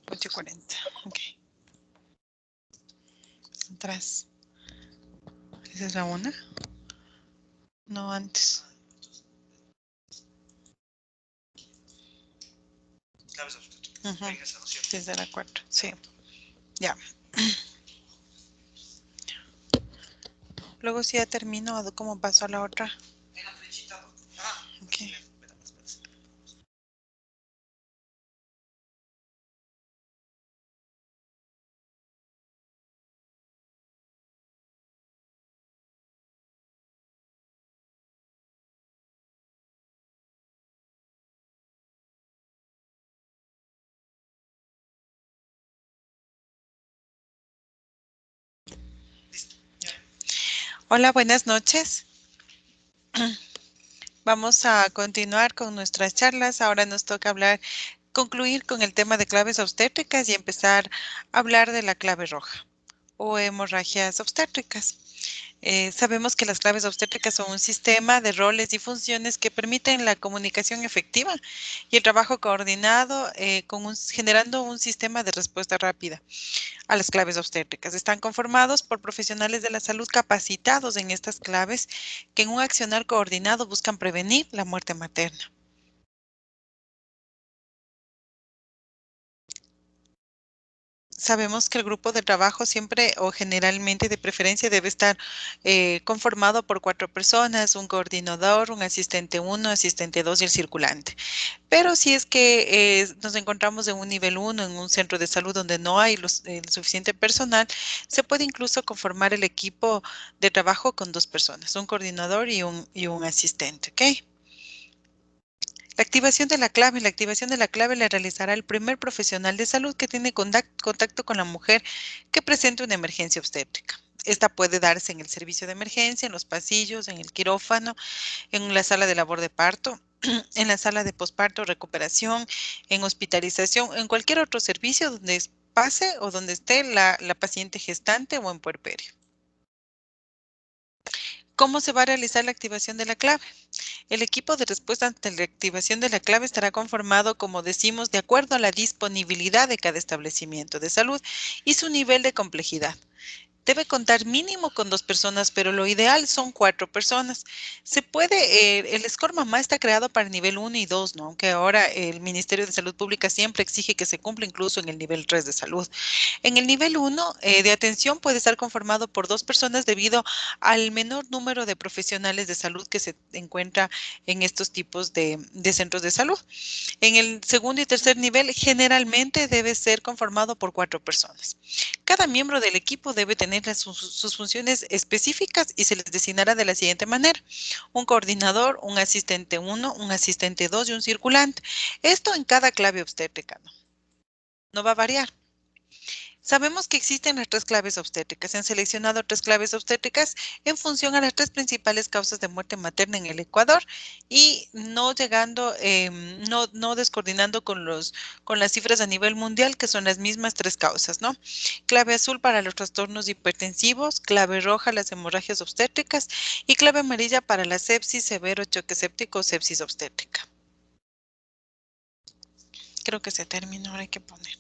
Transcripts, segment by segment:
8:40. Ok. Atrás. ¿Esa es la una? No, antes. Desde la 4. Sí. Ya. Luego si ya termino, ¿cómo paso a la otra? Ok. Hola, buenas noches. Vamos a continuar con nuestras charlas. Ahora nos toca concluir con el tema de claves obstétricas y empezar a hablar de la clave roja o hemorragias obstétricas. Sabemos que las claves obstétricas son un sistema de roles y funciones que permiten la comunicación efectiva y el trabajo coordinado generando un sistema de respuesta rápida a las claves obstétricas. Están conformados por profesionales de la salud capacitados en estas claves que en un accionar coordinado buscan prevenir la muerte materna. Sabemos que el grupo de trabajo siempre o generalmente de preferencia debe estar conformado por 4 personas, un coordinador, un asistente 1, asistente 2 y el circulante. Pero si es que nos encontramos en un nivel 1, en un centro de salud donde no hay el suficiente personal, se puede incluso conformar el equipo de trabajo con 2 personas, un coordinador y un asistente, ¿ok? La activación de la clave. La activación de la clave la realizará el primer profesional de salud que tiene contacto con la mujer que presenta una emergencia obstétrica. Esta puede darse en el servicio de emergencia, en los pasillos, en el quirófano, en la sala de labor de parto, en la sala de posparto, recuperación, en hospitalización, en cualquier otro servicio donde pase o donde esté la paciente gestante o en puerperio. ¿Cómo se va a realizar la activación de la clave? El equipo de respuesta ante la activación de la clave estará conformado, como decimos, de acuerdo a la disponibilidad de cada establecimiento de salud y su nivel de complejidad. Debe contar mínimo con 2 personas, pero lo ideal son 4 personas. Se puede, el Score Mamá está creado para el nivel 1 y 2, ¿no? Aunque ahora el Ministerio de Salud Pública siempre exige que se cumpla incluso en el nivel 3 de salud. En el nivel 1 de atención puede estar conformado por 2 personas debido al menor número de profesionales de salud que se encuentra en estos tipos de centros de salud. En el segundo y tercer nivel generalmente debe ser conformado por 4 personas. Cada miembro del equipo debe tener sus funciones específicas y se les designará de la siguiente manera: un coordinador, un asistente 1, un asistente 2 y un circulante. Esto en cada clave obstétrica, ¿no? No va a variar. Sabemos que existen las 3 claves obstétricas. Se han seleccionado 3 claves obstétricas en función a las 3 principales causas de muerte materna en el Ecuador y no llegando, no descoordinando con las cifras a nivel mundial, que son las mismas 3 causas, ¿no? Clave azul para los trastornos hipertensivos, clave roja las hemorragias obstétricas y clave amarilla para la sepsis, severo choque séptico o sepsis obstétrica. Creo que se terminó, ahora hay que poner.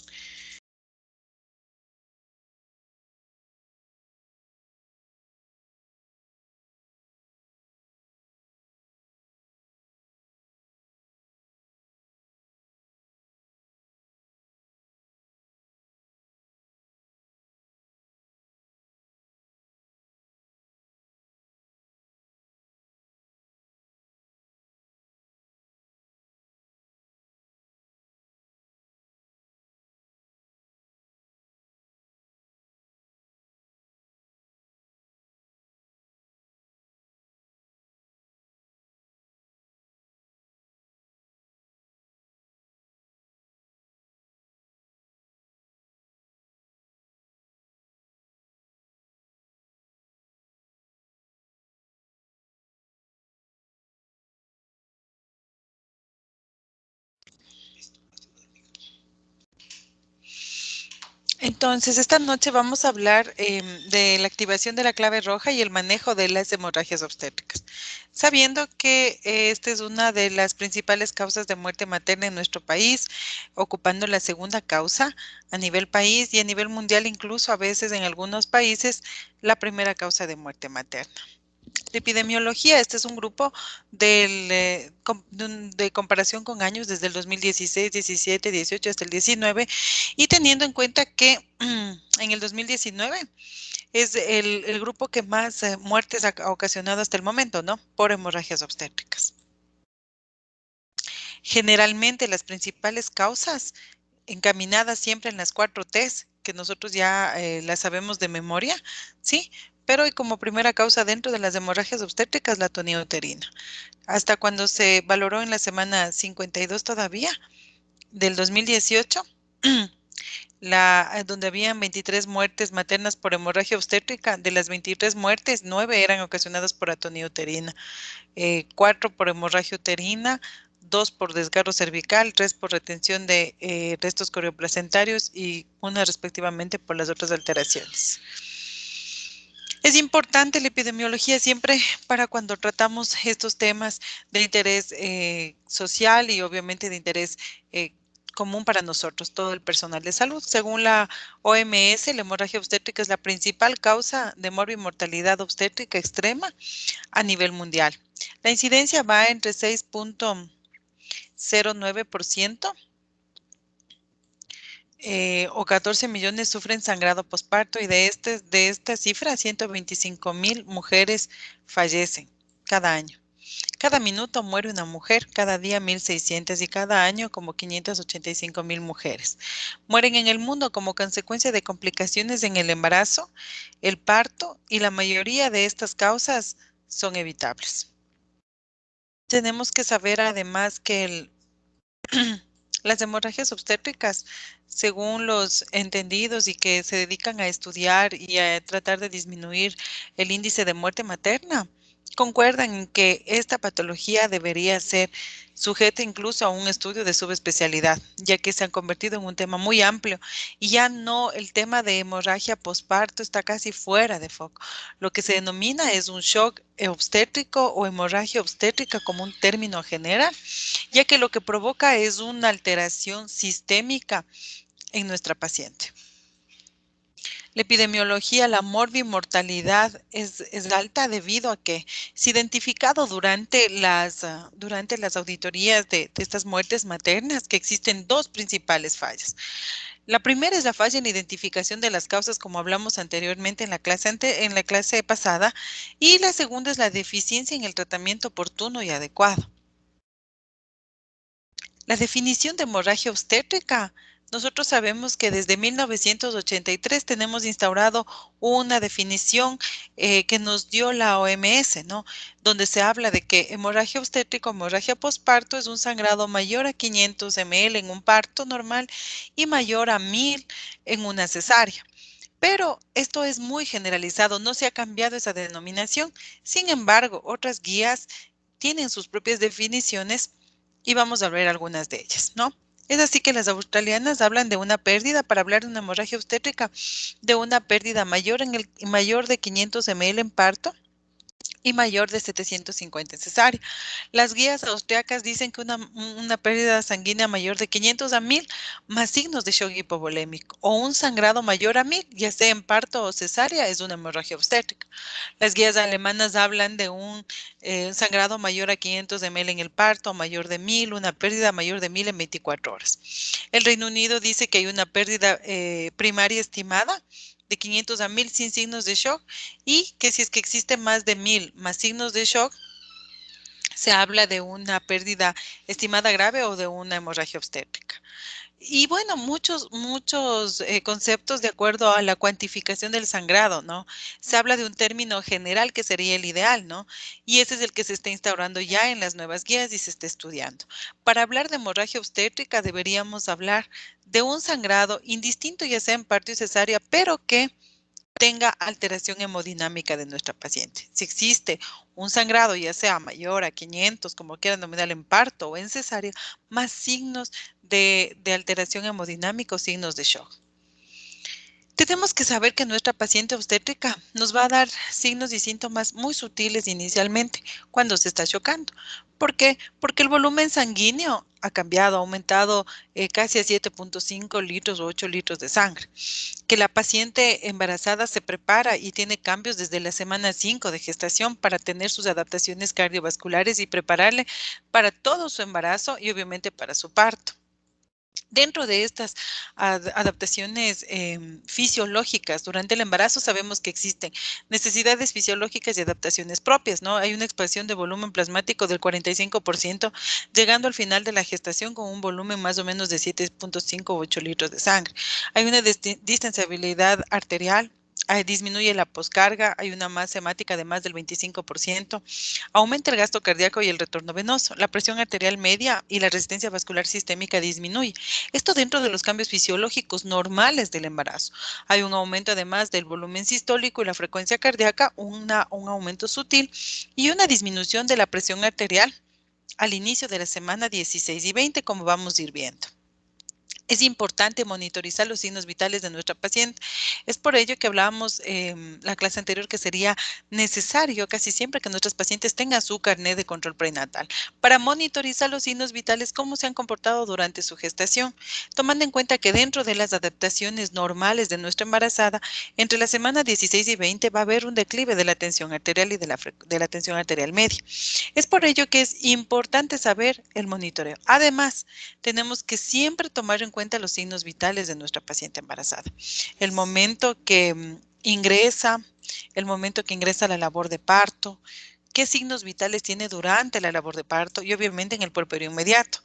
Entonces, esta noche vamos a hablar de la activación de la clave roja y el manejo de las hemorragias obstétricas. Sabiendo que esta es una de las principales causas de muerte materna en nuestro país, ocupando la segunda causa a nivel país y a nivel mundial, incluso a veces en algunos países, la primera causa de muerte materna. La epidemiología, este es un grupo de comparación con años desde el 2016, 17, 18 hasta el 19, y teniendo en cuenta que en el 2019 es el grupo que más muertes ha ocasionado hasta el momento, ¿no? Por hemorragias obstétricas. Generalmente las principales causas encaminadas siempre en las 4Ts, que nosotros ya las sabemos de memoria, ¿sí? Pero hay como primera causa dentro de las hemorragias obstétricas la atonía uterina. Hasta cuando se valoró en la semana 52 todavía, del 2018, donde habían 23 muertes maternas por hemorragia obstétrica, de las 23 muertes, 9 eran ocasionadas por atonía uterina, 4 por hemorragia uterina, 2 por desgarro cervical, 3 por retención de restos corioplacentarios y una respectivamente por las otras alteraciones. Es importante la epidemiología siempre para cuando tratamos estos temas de interés social y obviamente de interés común para nosotros, todo el personal de salud. Según la OMS, la hemorragia obstétrica es la principal causa de mortalidad obstétrica extrema a nivel mundial. La incidencia va entre 6,09% o 14 millones sufren sangrado posparto y de esta cifra 125,000 mujeres fallecen cada año. Cada minuto muere una mujer, cada día 1.600 y cada año como 585,000 mujeres. Mueren en el mundo como consecuencia de complicaciones en el embarazo, el parto y la mayoría de estas causas son evitables. Tenemos que saber además que las hemorragias obstétricas, según los entendidos y que se dedican a estudiar y a tratar de disminuir el índice de muerte materna, concuerdan en que esta patología debería ser sujeta incluso a un estudio de subespecialidad, ya que se han convertido en un tema muy amplio y ya no el tema de hemorragia posparto está casi fuera de foco. Lo que se denomina es un shock obstétrico o hemorragia obstétrica como un término general, ya que lo que provoca es una alteración sistémica en nuestra paciente. La epidemiología, la morbimortalidad es alta debido a que se ha identificado durante las auditorías de estas muertes maternas que existen dos principales fallas. La primera es la falla en la identificación de las causas, como hablamos anteriormente en en la clase pasada, y la segunda es la deficiencia en el tratamiento oportuno y adecuado. La definición de hemorragia obstétrica. Nosotros sabemos que desde 1983 tenemos instaurado una definición que nos dio la OMS, ¿no? Donde se habla de que hemorragia obstétrica o hemorragia posparto es un sangrado mayor a 500 ml en un parto normal y mayor a 1.000 en una cesárea. Pero esto es muy generalizado, no se ha cambiado esa denominación. Sin embargo, otras guías tienen sus propias definiciones y vamos a ver algunas de ellas, ¿no? Es así que las australianas hablan de una pérdida, para hablar de una hemorragia obstétrica, de una pérdida mayor de 500 ml en parto y mayor de 750 en cesárea. Las guías austriacas dicen que una pérdida sanguínea mayor de 500 a 1.000 más signos de shock hipovolémico o un sangrado mayor a 1.000, ya sea en parto o cesárea, es una hemorragia obstétrica. Las guías alemanas hablan de un sangrado mayor a 500 ml en el parto, mayor de 1.000, una pérdida mayor de 1.000 en 24 horas. El Reino Unido dice que hay una pérdida primaria estimada de 500 a 1.000 sin signos de shock y que si es que existe más de 1.000 más signos de shock, se habla de una pérdida estimada grave o de una hemorragia obstétrica. Y bueno, muchos conceptos de acuerdo a la cuantificación del sangrado, ¿no? Se habla de un término general que sería el ideal, ¿no? Y ese es el que se está instaurando ya en las nuevas guías y se está estudiando. Para hablar de hemorragia obstétrica deberíamos hablar de un sangrado indistinto, ya sea en parto y cesárea, pero que tenga alteración hemodinámica de nuestra paciente. Si existe un sangrado, ya sea mayor a 500, como quieran denominar, en parto o en cesárea, más signos de alteración hemodinámica o signos de shock. Tenemos que saber que nuestra paciente obstétrica nos va a dar signos y síntomas muy sutiles inicialmente cuando se está chocando. ¿Por qué? Porque el volumen sanguíneo ha cambiado, ha aumentado casi a 7,5 litros o 8 litros de sangre. Que la paciente embarazada se prepara y tiene cambios desde la semana 5 de gestación para tener sus adaptaciones cardiovasculares y prepararle para todo su embarazo y obviamente para su parto. Dentro de estas adaptaciones fisiológicas durante el embarazo sabemos que existen necesidades fisiológicas y adaptaciones propias, ¿no? Hay una expansión de volumen plasmático del 45%, llegando al final de la gestación con un volumen más o menos de 7,5 o 8 litros de sangre. Hay una distensibilidad arterial. Disminuye la poscarga, hay una masa hemática de más del 25%, aumenta el gasto cardíaco y el retorno venoso, la presión arterial media y la resistencia vascular sistémica disminuye. Esto dentro de los cambios fisiológicos normales del embarazo. Hay un aumento además del volumen sistólico y la frecuencia cardíaca, un aumento sutil y una disminución de la presión arterial al inicio de la semana 16 y 20, como vamos a ir viendo. Es importante monitorizar los signos vitales de nuestra paciente. Es por ello que hablábamos en la clase anterior que sería necesario casi siempre que nuestras pacientes tengan su carnet de control prenatal para monitorizar los signos vitales, cómo se han comportado durante su gestación, tomando en cuenta que dentro de las adaptaciones normales de nuestra embarazada, entre la semana 16 y 20 va a haber un declive de la tensión arterial y de la tensión arterial media. Es por ello que es importante saber el monitoreo. Además, tenemos que siempre tomar en cuenta los signos vitales de nuestra paciente embarazada. El momento que ingresa, el momento que ingresa a la labor de parto, qué signos vitales tiene durante la labor de parto y obviamente en el puerperio inmediato.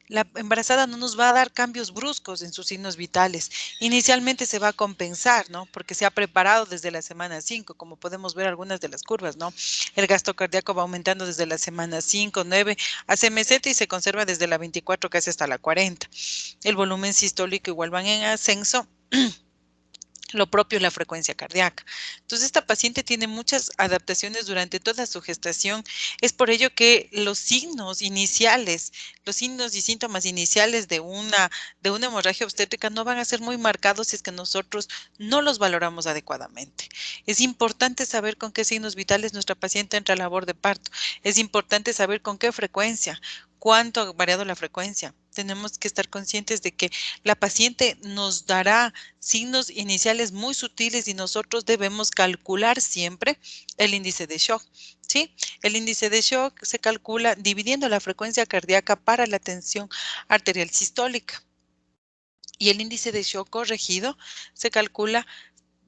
La embarazada no nos va a dar cambios bruscos en sus signos vitales. Inicialmente se va a compensar, ¿no? Porque se ha preparado desde la semana 5, como podemos ver algunas de las curvas, ¿no? El gasto cardíaco va aumentando desde la semana 5, 9, hace meseta y se conserva desde la 24 casi hasta la 40. El volumen sistólico igual van en ascenso. Lo propio es la frecuencia cardíaca. Entonces, esta paciente tiene muchas adaptaciones durante toda su gestación. Es por ello que los signos iniciales, los signos y síntomas iniciales de una hemorragia obstétrica no van a ser muy marcados si es que nosotros no los valoramos adecuadamente. Es importante saber con qué signos vitales nuestra paciente entra a labor de parto. Es importante saber con qué frecuencia, cuánto ha variado la frecuencia. Tenemos que estar conscientes de que la paciente nos dará signos iniciales muy sutiles y nosotros debemos calcular siempre el índice de shock, ¿sí? El índice de shock se calcula dividiendo la frecuencia cardíaca para la tensión arterial sistólica y el índice de shock corregido se calcula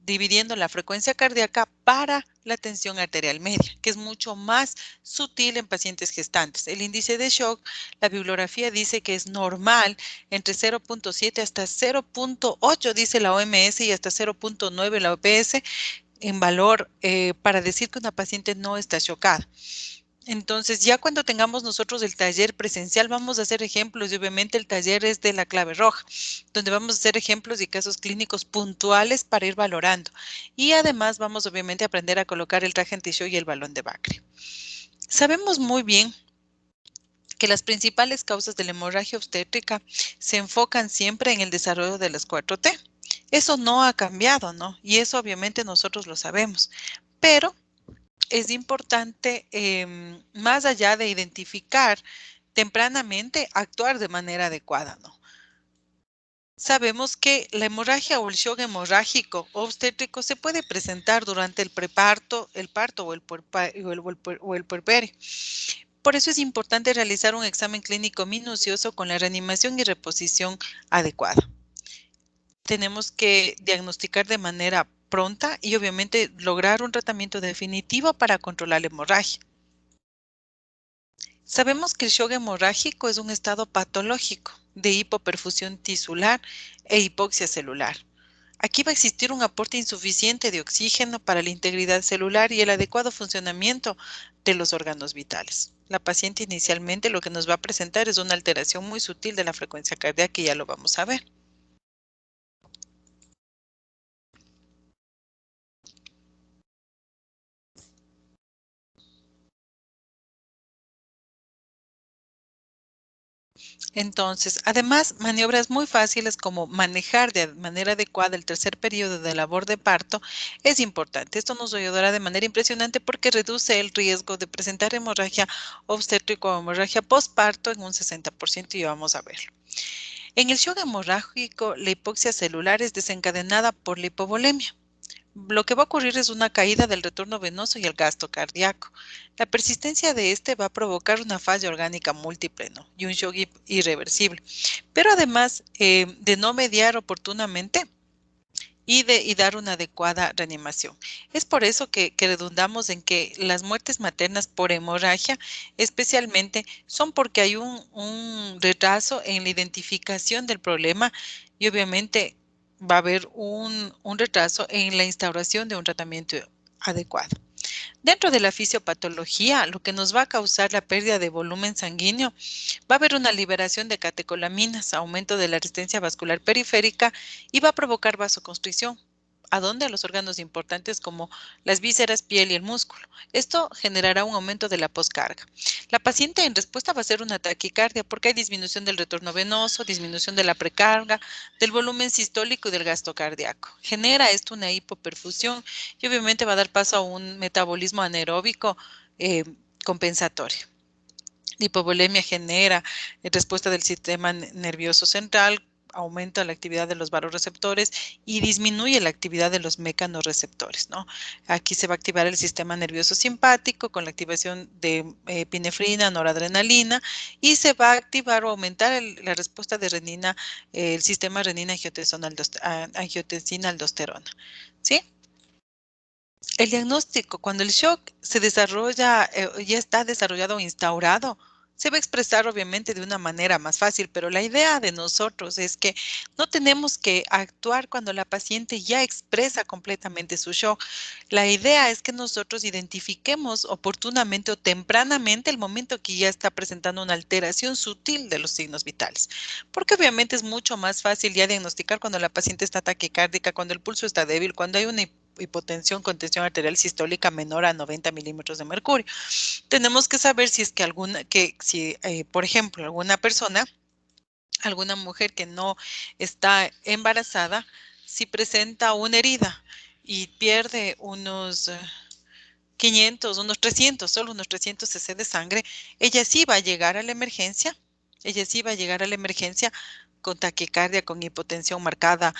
dividiendo la frecuencia cardíaca para la tensión arterial media, que es mucho más sutil en pacientes gestantes. El índice de shock, la bibliografía dice que es normal entre 0,7 hasta 0,8, dice la OMS, y hasta 0,9 la OPS, en valor para decir que una paciente no está chocada. Entonces, ya cuando tengamos nosotros el taller presencial, vamos a hacer ejemplos y obviamente el taller es de la clave roja, donde vamos a hacer ejemplos y casos clínicos puntuales para ir valorando. Y además vamos obviamente a aprender a colocar el traje anti-shock y el balón de Bacre. Sabemos muy bien que las principales causas de la hemorragia obstétrica se enfocan siempre en el desarrollo de las 4T. Eso no ha cambiado, ¿no? Y eso obviamente nosotros lo sabemos. Pero es importante, más allá de identificar tempranamente, actuar de manera adecuada, ¿no? Sabemos que la hemorragia o el shock hemorrágico obstétrico se puede presentar durante el preparto, el parto o el puerperio. Por eso es importante realizar un examen clínico minucioso con la reanimación y reposición adecuada. Tenemos que diagnosticar de manera pronta y obviamente lograr un tratamiento definitivo para controlar la hemorragia. Sabemos que el shock hemorrágico es un estado patológico de hipoperfusión tisular e hipoxia celular. Aquí va a existir un aporte insuficiente de oxígeno para la integridad celular y el adecuado funcionamiento de los órganos vitales. La paciente inicialmente lo que nos va a presentar es una alteración muy sutil de la frecuencia cardíaca y ya lo vamos a ver. Entonces, además, maniobras muy fáciles como manejar de manera adecuada el tercer periodo de labor de parto es importante. Esto nos ayudará de manera impresionante porque reduce el riesgo de presentar hemorragia obstétrica o hemorragia postparto en un 60% y vamos a verlo. En el shock hemorrágico, la hipoxia celular es desencadenada por la hipovolemia. Lo que va a ocurrir es una caída del retorno venoso y el gasto cardíaco. La persistencia de este va a provocar una falla orgánica múltiple, ¿no? Y un shock irreversible. Pero además de no mediar oportunamente y dar una adecuada reanimación. Es por eso que redundamos en que las muertes maternas por hemorragia especialmente son porque hay un retraso en la identificación del problema y obviamente va a haber un retraso en la instauración de un tratamiento adecuado. Dentro de la fisiopatología, lo que nos va a causar la pérdida de volumen sanguíneo, va a haber una liberación de catecolaminas, aumento de la resistencia vascular periférica y va a provocar vasoconstricción. ¿A dónde? A los órganos importantes como las vísceras, piel y el músculo. Esto generará un aumento de la poscarga. La paciente en respuesta va a ser una taquicardia porque hay disminución del retorno venoso, disminución de la precarga, del volumen sistólico y del gasto cardíaco. Genera esto una hipoperfusión y obviamente va a dar paso a un metabolismo anaeróbico eh, compensatorio. La hipovolemia genera respuesta del sistema nervioso central, aumenta la actividad de los vasoreceptores y disminuye la actividad de los mecanorreceptores, ¿no? Aquí se va a activar el sistema nervioso simpático con la activación de epinefrina, noradrenalina y se va a activar o aumentar la respuesta de renina, el sistema renina-angiotensina-aldosterona, ¿sí? El diagnóstico, cuando el shock se desarrolla, ya está desarrollado o instaurado, se va a expresar obviamente de una manera más fácil, pero la idea de nosotros es que no tenemos que actuar cuando la paciente ya expresa completamente su shock. La idea es que nosotros identifiquemos oportunamente o tempranamente el momento que ya está presentando una alteración sutil de los signos vitales, porque obviamente es mucho más fácil ya diagnosticar cuando la paciente está taquicárdica, cuando el pulso está débil, cuando hay una hipotensión con tensión arterial sistólica menor a 90 milímetros de mercurio. Tenemos que saber si es que por ejemplo, alguna persona, alguna mujer que no está embarazada, si presenta una herida y pierde unos 500, unos 300, solo unos 300 cc de sangre, ella sí va a llegar a la emergencia, ella sí va a llegar a la emergencia con taquicardia, con hipotensión marcada,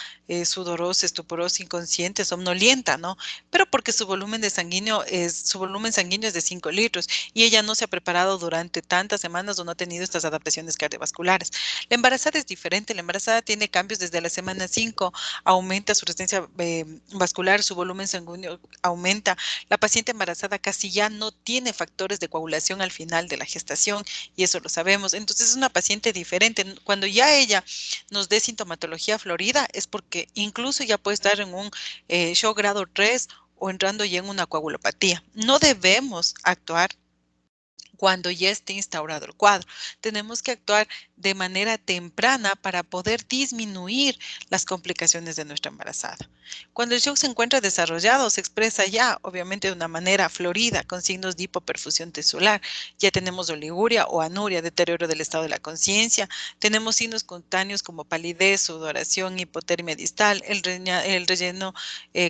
sudorosa, estuporosa, inconsciente, somnolienta, ¿no? Pero porque su volumen sanguíneo es de 5 litros y ella no se ha preparado durante tantas semanas o no ha tenido estas adaptaciones cardiovasculares. La embarazada es diferente, la embarazada tiene cambios desde la semana 5, aumenta su resistencia vascular, su volumen sanguíneo aumenta, la paciente embarazada casi ya no tiene factores de coagulación al final de la gestación y eso lo sabemos. Entonces es una paciente diferente. Cuando ya ella nos dé sintomatología florida es porque incluso ya puede estar en un shock grado 3 o entrando ya en una coagulopatía. No debemos actuar cuando ya esté instaurado el cuadro. Tenemos que actuar de manera temprana para poder disminuir las complicaciones de nuestra embarazada. Cuando el shock se encuentra desarrollado, se expresa ya, obviamente, de una manera florida, con signos de hipoperfusión tisular. Ya tenemos oliguria o anuria, deterioro del estado de la conciencia. Tenemos signos cutáneos como palidez, sudoración, hipotermia distal. El relleno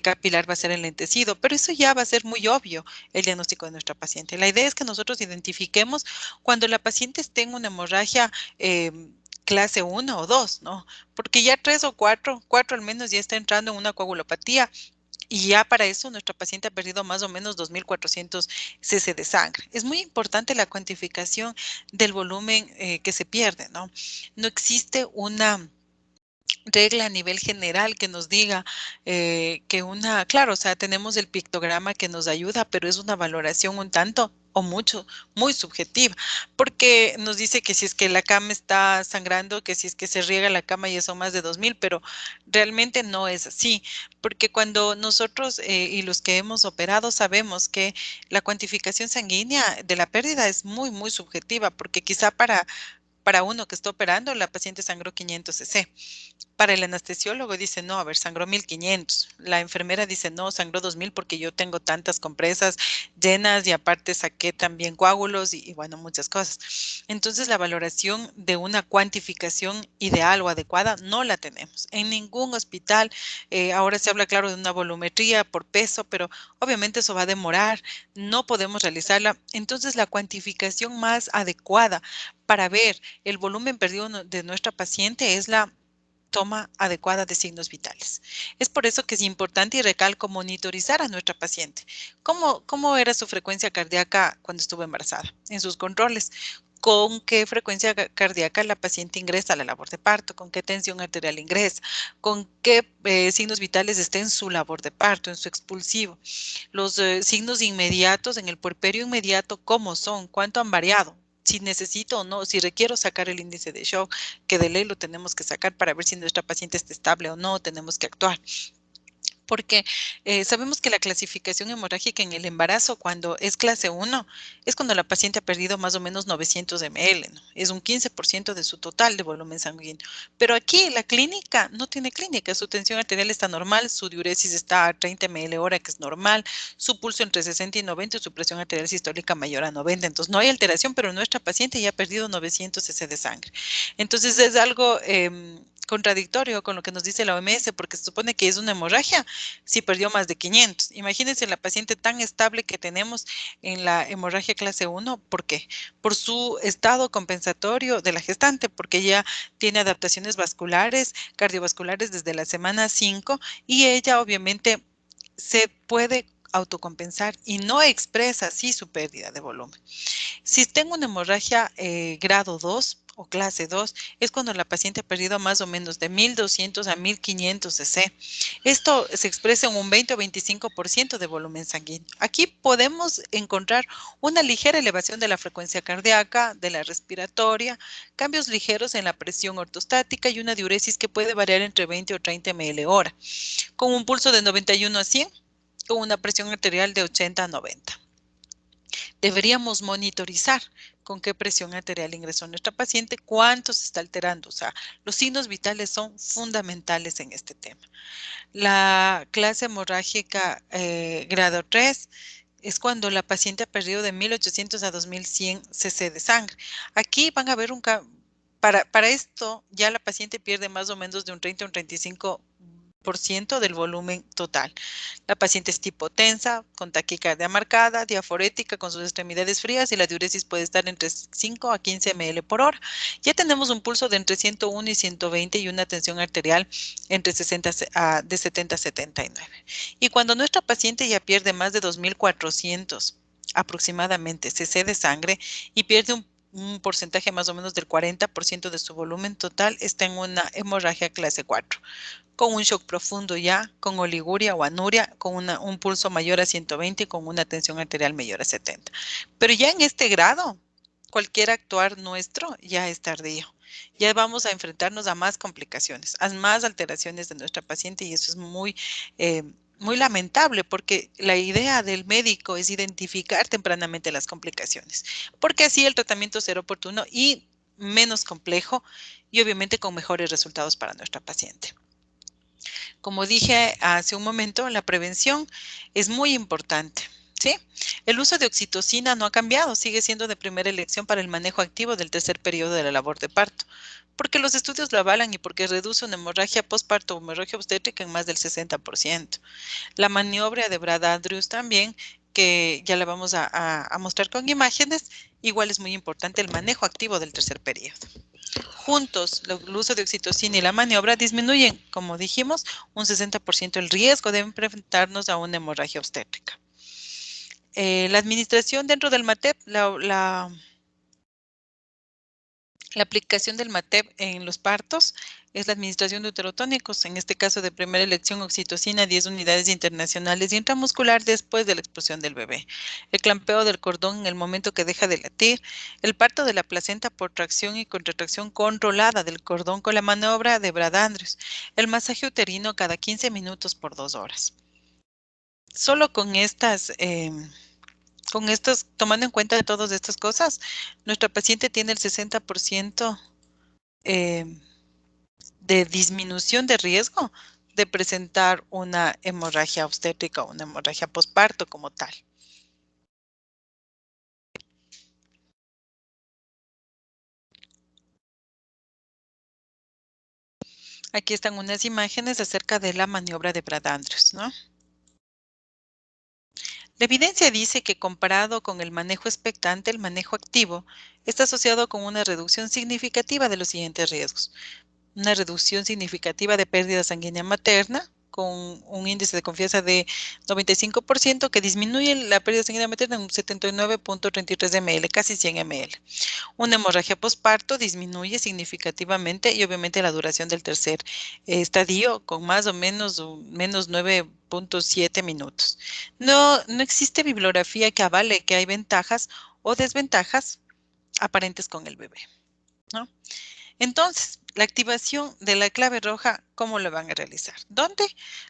capilar va a ser enlentecido, pero eso ya va a ser muy obvio el diagnóstico de nuestra paciente. La idea es que nosotros identifiquemos cuando la paciente esté en una hemorragia clase 1 o 2, ¿no? Porque ya 3 o 4, 4 al menos ya está entrando en una coagulopatía y ya para eso nuestra paciente ha perdido más o menos 2.400 cc de sangre. Es muy importante la cuantificación del volumen que se pierde, ¿no? No existe una regla a nivel general que nos diga claro, o sea, tenemos el pictograma que nos ayuda, pero es una valoración un tanto o mucho, muy subjetiva, porque nos dice que si es que la cama está sangrando, que si es que se riega la cama ya son más de 2.000, pero realmente no es así, porque cuando nosotros y los que hemos operado sabemos que la cuantificación sanguínea de la pérdida es muy, muy subjetiva, porque quizá Para uno que está operando, la paciente sangró 500 cc. Para el anestesiólogo dice, no, a ver, sangró 1500. La enfermera dice, no, sangró 2000 porque yo tengo tantas compresas llenas y aparte saqué también coágulos y bueno, muchas cosas. Entonces, la valoración de una cuantificación ideal o adecuada no la tenemos. En ningún hospital, ahora se habla, claro, de una volumetría por peso, pero obviamente eso va a demorar, no podemos realizarla. Entonces, la cuantificación más adecuada para ver el volumen perdido de nuestra paciente es la toma adecuada de signos vitales. Es por eso que es importante y recalco monitorizar a nuestra paciente. ¿Cómo era su frecuencia cardíaca cuando estuvo embarazada? En sus controles. ¿Con qué frecuencia cardíaca la paciente ingresa a la labor de parto? ¿Con qué tensión arterial ingresa? ¿Con qué signos vitales está en su labor de parto, en su expulsivo? Los signos inmediatos en el puerperio inmediato, ¿cómo son? ¿Cuánto han variado? Si necesito o no, si requiero sacar el índice de shock, que de ley lo tenemos que sacar para ver si nuestra paciente está estable o no, tenemos que actuar. Porque sabemos que la clasificación hemorrágica en el embarazo, cuando es clase 1, es cuando la paciente ha perdido más o menos 900 ml, ¿no? Es un 15% de su total de volumen sanguíneo. Pero aquí la clínica no tiene clínica, su tensión arterial está normal, su diuresis está a 30 ml hora, que es normal, su pulso entre 60 y 90, su presión arterial sistólica mayor a 90. Entonces no hay alteración, pero nuestra paciente ya ha perdido 900 cc de sangre. Entonces es algo contradictorio con lo que nos dice la OMS, porque se supone que es una hemorragia si perdió más de 500. Imagínense la paciente tan estable que tenemos en la hemorragia clase 1. ¿Por qué? Por su estado compensatorio de la gestante, porque ella tiene adaptaciones vasculares, cardiovasculares desde la semana 5 y ella obviamente se puede autocompensar y no expresa así su pérdida de volumen. Si tengo una hemorragia grado 2 o clase 2, es cuando la paciente ha perdido más o menos de 1200 a 1500 cc. Esto se expresa en un 20 o 25% de volumen sanguíneo. Aquí podemos encontrar una ligera elevación de la frecuencia cardíaca, de la respiratoria, cambios ligeros en la presión ortostática y una diuresis que puede variar entre 20 o 30 ml hora, con un pulso de 91 a 100, con una presión arterial de 80 a 90. Deberíamos monitorizar con qué presión arterial ingresó nuestra paciente, cuánto se está alterando. O sea, los signos vitales son fundamentales en este tema. La clase hemorrágica grado 3 es cuando la paciente ha perdido de 1800 a 2100 cc de sangre. Aquí van a ver para esto ya la paciente pierde más o menos de un 30 a un 35% del volumen total. La paciente es hipotensa, con taquicardia marcada, diaforética, con sus extremidades frías y la diuresis puede estar entre 5 a 15 ml por hora. Ya tenemos un pulso de entre 101 y 120 y una tensión arterial entre 60 de 70 a 79. Y cuando nuestra paciente ya pierde más de 2400 aproximadamente cc de sangre y pierde un porcentaje más o menos del 40% de su volumen total, está en una hemorragia clase 4 con un shock profundo ya, con oliguria o anuria, con un pulso mayor a 120 y con una tensión arterial mayor a 70. Pero ya en este grado, cualquier actuar nuestro ya es tardío. Ya vamos a enfrentarnos a más complicaciones, a más alteraciones de nuestra paciente y eso es muy lamentable porque la idea del médico es identificar tempranamente las complicaciones, porque así el tratamiento será oportuno y menos complejo y obviamente con mejores resultados para nuestra paciente. Como dije hace un momento, la prevención es muy importante. ¿Sí? El uso de oxitocina no ha cambiado, sigue siendo de primera elección para el manejo activo del tercer periodo de la labor de parto, porque los estudios lo avalan y porque reduce una hemorragia postparto o hemorragia obstétrica en más del 60%. La maniobra de Brad Andrews también, que ya la vamos a mostrar con imágenes, igual es muy importante el manejo activo del tercer periodo. Juntos, el uso de oxitocina y la maniobra disminuyen, como dijimos, un 60% el riesgo de enfrentarnos a una hemorragia obstétrica. La administración dentro del MATEP, la aplicación del MATEP en los partos es la administración de uterotónicos, en este caso de primera elección oxitocina, 10 unidades internacionales y intramuscular después de la explosión del bebé. El clampeo del cordón en el momento que deja de latir, el parto de la placenta por tracción y contracción controlada del cordón con la maniobra de Brad Andrews, el masaje uterino cada 15 minutos por 2 horas. Solo con estas Con estos, tomando en cuenta de todas estas cosas, nuestra paciente tiene el 60% eh, de disminución de riesgo de presentar una hemorragia obstétrica o una hemorragia posparto como tal. Aquí están unas imágenes acerca de la maniobra de Brad-Andrews, ¿no? La evidencia dice que comparado con el manejo expectante, el manejo activo está asociado con una reducción significativa de los siguientes riesgos. Una reducción significativa de pérdida sanguínea materna, con un índice de confianza de 95%, que disminuye la pérdida sanguínea materna en un 79.33 ml, casi 100 ml. Una hemorragia posparto disminuye significativamente y obviamente la duración del tercer estadio con más o menos 9.7 minutos. No existe bibliografía que avale que hay ventajas o desventajas aparentes con el bebé, ¿no? Entonces, la activación de la clave roja, ¿cómo lo van a realizar? ¿Dónde?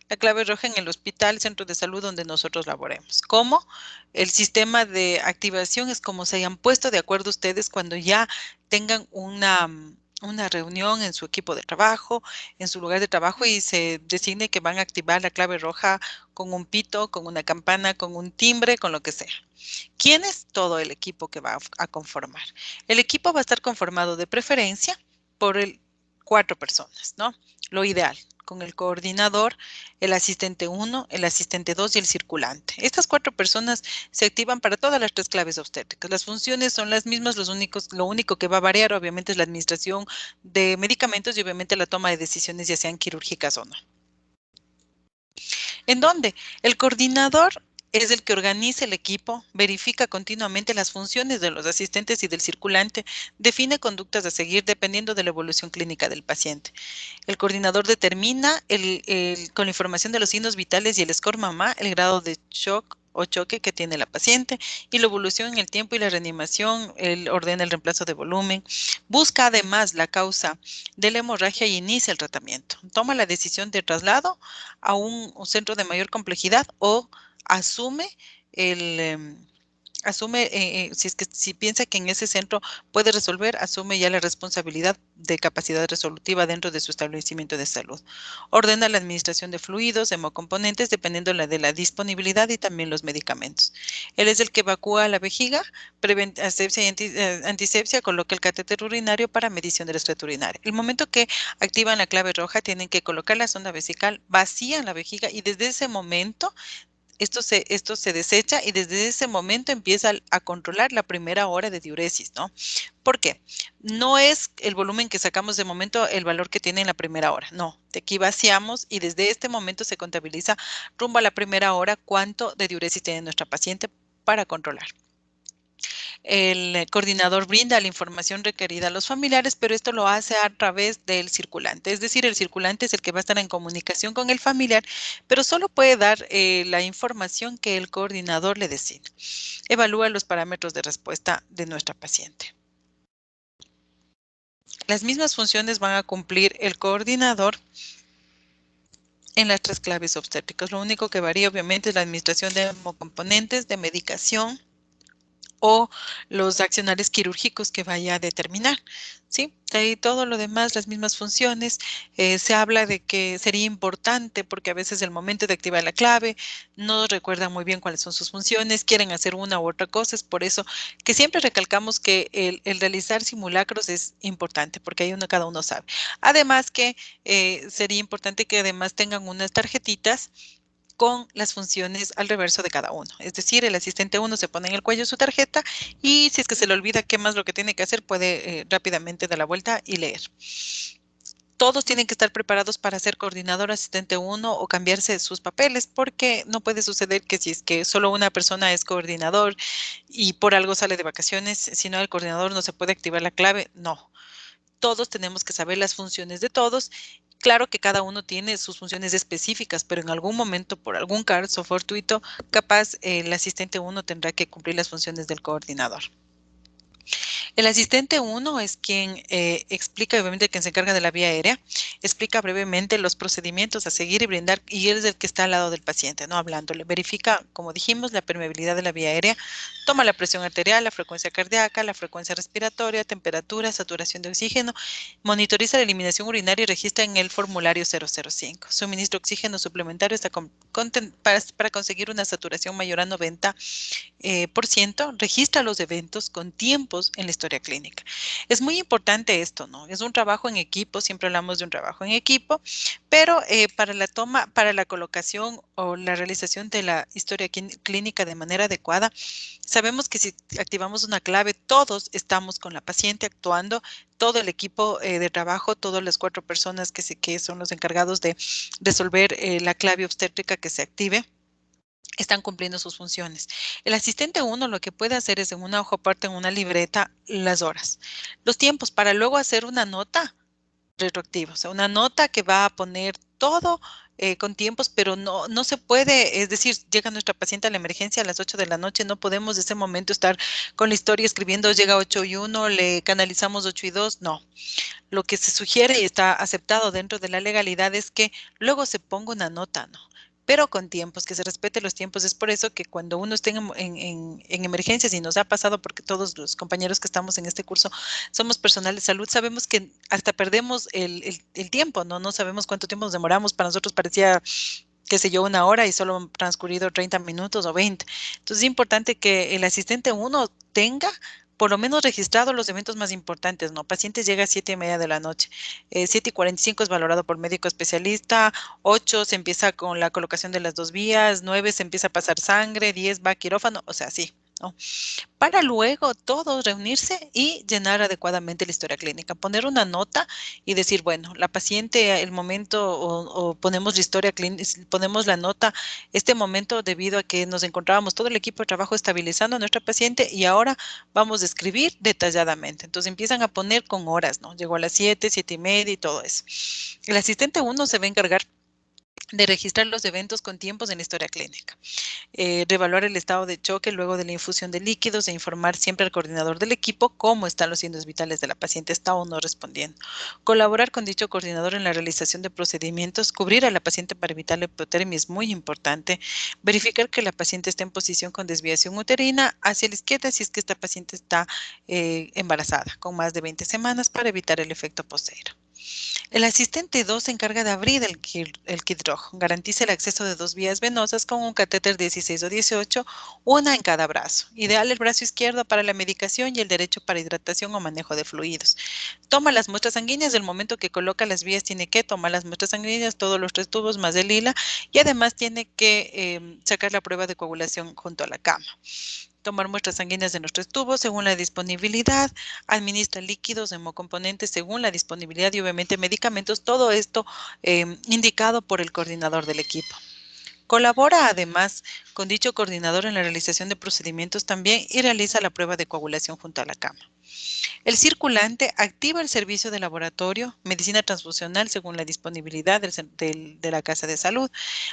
La clave roja en el hospital, centro de salud donde nosotros laboremos. ¿Cómo? El sistema de activación es como se hayan puesto de acuerdo ustedes cuando ya tengan una reunión en su equipo de trabajo, en su lugar de trabajo y se designe que van a activar la clave roja con un pito, con una campana, con un timbre, con lo que sea. ¿Quién es todo el equipo que va a conformar? El equipo va a estar conformado de preferencia por 4 personas, ¿no? Lo ideal, con el coordinador, el asistente 1, el asistente 2 y el circulante. Estas 4 personas se activan para todas las 3 claves obstétricas. Las funciones son las mismas, lo único que va a variar obviamente es la administración de medicamentos y obviamente la toma de decisiones, ya sean quirúrgicas o no. ¿En dónde? El coordinador es el que organiza el equipo, verifica continuamente las funciones de los asistentes y del circulante, define conductas a seguir dependiendo de la evolución clínica del paciente. El coordinador determina con la información de los signos vitales y el score mamá, el grado de shock o choque que tiene la paciente y la evolución en el tiempo y la reanimación, él ordena el reemplazo de volumen, busca además la causa de la hemorragia y inicia el tratamiento. Toma la decisión de traslado a un centro de mayor complejidad o asume el, asume, si piensa que en ese centro puede resolver, asume ya la responsabilidad de capacidad resolutiva dentro de su establecimiento de salud. Ordena la administración de fluidos, hemocomponentes, dependiendo de la disponibilidad y también los medicamentos. Él es el que evacúa la vejiga, prevén asepsia y antisepsia, coloca el catéter urinario para medición del estrato urinario. El momento que activan la clave roja, tienen que colocar la sonda vesical, vacían la vejiga y desde ese momento esto se desecha y desde ese momento empieza a controlar la primera hora de diuresis, ¿no? ¿Por qué? No es el volumen que sacamos de momento el valor que tiene en la primera hora, no. De aquí vaciamos y desde este momento se contabiliza rumbo a la primera hora cuánto de diuresis tiene nuestra paciente para controlar. El coordinador brinda la información requerida a los familiares, pero esto lo hace a través del circulante. Es decir, el circulante es el que va a estar en comunicación con el familiar, pero solo puede dar la información que el coordinador le decide. Evalúa los parámetros de respuesta de nuestra paciente. Las mismas funciones van a cumplir el coordinador en las 3 claves obstétricas. Lo único que varía, obviamente, es la administración de componentes, de medicación, o los accionarios quirúrgicos que vaya a determinar, ¿sí? De ahí todo lo demás, las mismas funciones. Se habla de que sería importante porque a veces el momento de activar la clave no recuerdan muy bien cuáles son sus funciones, quieren hacer una u otra cosa. Es por eso que siempre recalcamos que el realizar simulacros es importante porque ahí cada uno sabe. Además que sería importante que además tengan unas tarjetitas con las funciones al reverso de cada uno. Es decir, el asistente 1 se pone en el cuello su tarjeta y si es que se le olvida qué más lo que tiene que hacer, puede rápidamente dar la vuelta y leer. Todos tienen que estar preparados para ser coordinador asistente 1 o cambiarse sus papeles, porque no puede suceder que si es que solo una persona es coordinador y por algo sale de vacaciones, si no el coordinador no se puede activar la clave, no. Todos tenemos que saber las funciones de todos. Claro que cada uno tiene sus funciones específicas, pero en algún momento, por algún caso fortuito, capaz el asistente 1 tendrá que cumplir las funciones del coordinador. El asistente 1 es quien explica, obviamente, quien se encarga de la vía aérea. explica brevemente los procedimientos a seguir y brindar, y él es el que está al lado del paciente, ¿no? Hablándole. Verifica, como dijimos, la permeabilidad de la vía aérea, toma la presión arterial, la frecuencia cardíaca, la frecuencia respiratoria, temperatura, saturación de oxígeno, monitoriza la eliminación urinaria y registra en el formulario 005. Suministra oxígeno suplementario para conseguir una saturación mayor a 90 por ciento, registra los eventos con tiempos en la historia clínica. Es muy importante esto, ¿no? Es un trabajo en equipo, siempre hablamos de un trabajo en equipo, pero para la toma, para la colocación o la realización de la historia clínica de manera adecuada, sabemos que si activamos una clave, todos estamos con la paciente actuando, todo el equipo de trabajo, todas las 4 personas que son los encargados de resolver la clave obstétrica que se active están cumpliendo sus funciones. El asistente 1 lo que puede hacer es en una hoja aparte, en una libreta, las horas, los tiempos, para luego hacer una nota retroactiva, o sea, una nota que va a poner todo con tiempos, pero no se puede, es decir, llega nuestra paciente a la emergencia a las 8 de la noche, no podemos de ese momento estar con la historia escribiendo, llega 8:01, le canalizamos 8:02, no. Lo que se sugiere y está aceptado dentro de la legalidad es que luego se ponga una nota, ¿no? Pero con tiempos, que se respete los tiempos. Es por eso que cuando uno esté en emergencias, y nos ha pasado porque todos los compañeros que estamos en este curso somos personal de salud, sabemos que hasta perdemos el tiempo, ¿no? No sabemos cuánto tiempo nos demoramos. Para nosotros parecía, qué sé yo, una hora y solo han transcurrido 30 minutos o 20. Entonces es importante que el asistente uno tenga por lo menos registrado los eventos más importantes, ¿no? Pacientes llega a 7:30 de la noche, 7:45 es valorado por médico especialista, 8 se empieza con la colocación de las 2 vías, 9 se empieza a pasar sangre, 10 va a quirófano, o sea, sí, ¿no? Para luego todos reunirse y llenar adecuadamente la historia clínica, poner una nota y decir, bueno, la paciente, el momento, o ponemos la historia clínica, ponemos la nota, este momento debido a que nos encontrábamos todo el equipo de trabajo estabilizando a nuestra paciente y ahora vamos a escribir detalladamente. Entonces empiezan a poner con horas, ¿no? Llegó a las 7, 7:30 y todo eso. El asistente uno se va a encargar de registrar los eventos con tiempos en la historia clínica, reevaluar el estado de choque luego de la infusión de líquidos e informar siempre al coordinador del equipo cómo están los signos vitales de la paciente, está o no respondiendo. Colaborar con dicho coordinador en la realización de procedimientos, cubrir a la paciente para evitar la hipotermia es muy importante, verificar que la paciente esté en posición con desviación uterina hacia la izquierda si es que esta paciente está embarazada con más de 20 semanas para evitar el efecto posterior. El asistente 2 se encarga de abrir el kit rojo. Garantiza el acceso de 2 vías venosas con un catéter 16 o 18, una en cada brazo. Ideal el brazo izquierdo para la medicación y el derecho para hidratación o manejo de fluidos. Toma las muestras sanguíneas. Del momento que coloca las vías, tiene que tomar las muestras sanguíneas, todos los 3 tubos más el hila, y además tiene que sacar la prueba de coagulación junto a la cama. Tomar muestras sanguíneas de nuestros tubos según la disponibilidad, administra líquidos hemocomponentes según la disponibilidad y obviamente medicamentos, todo esto indicado por el coordinador del equipo. Colabora además con dicho coordinador en la realización de procedimientos también y realiza la prueba de coagulación junto a la cama. El circulante activa el servicio de laboratorio, medicina transfusional según la disponibilidad de la casa de salud,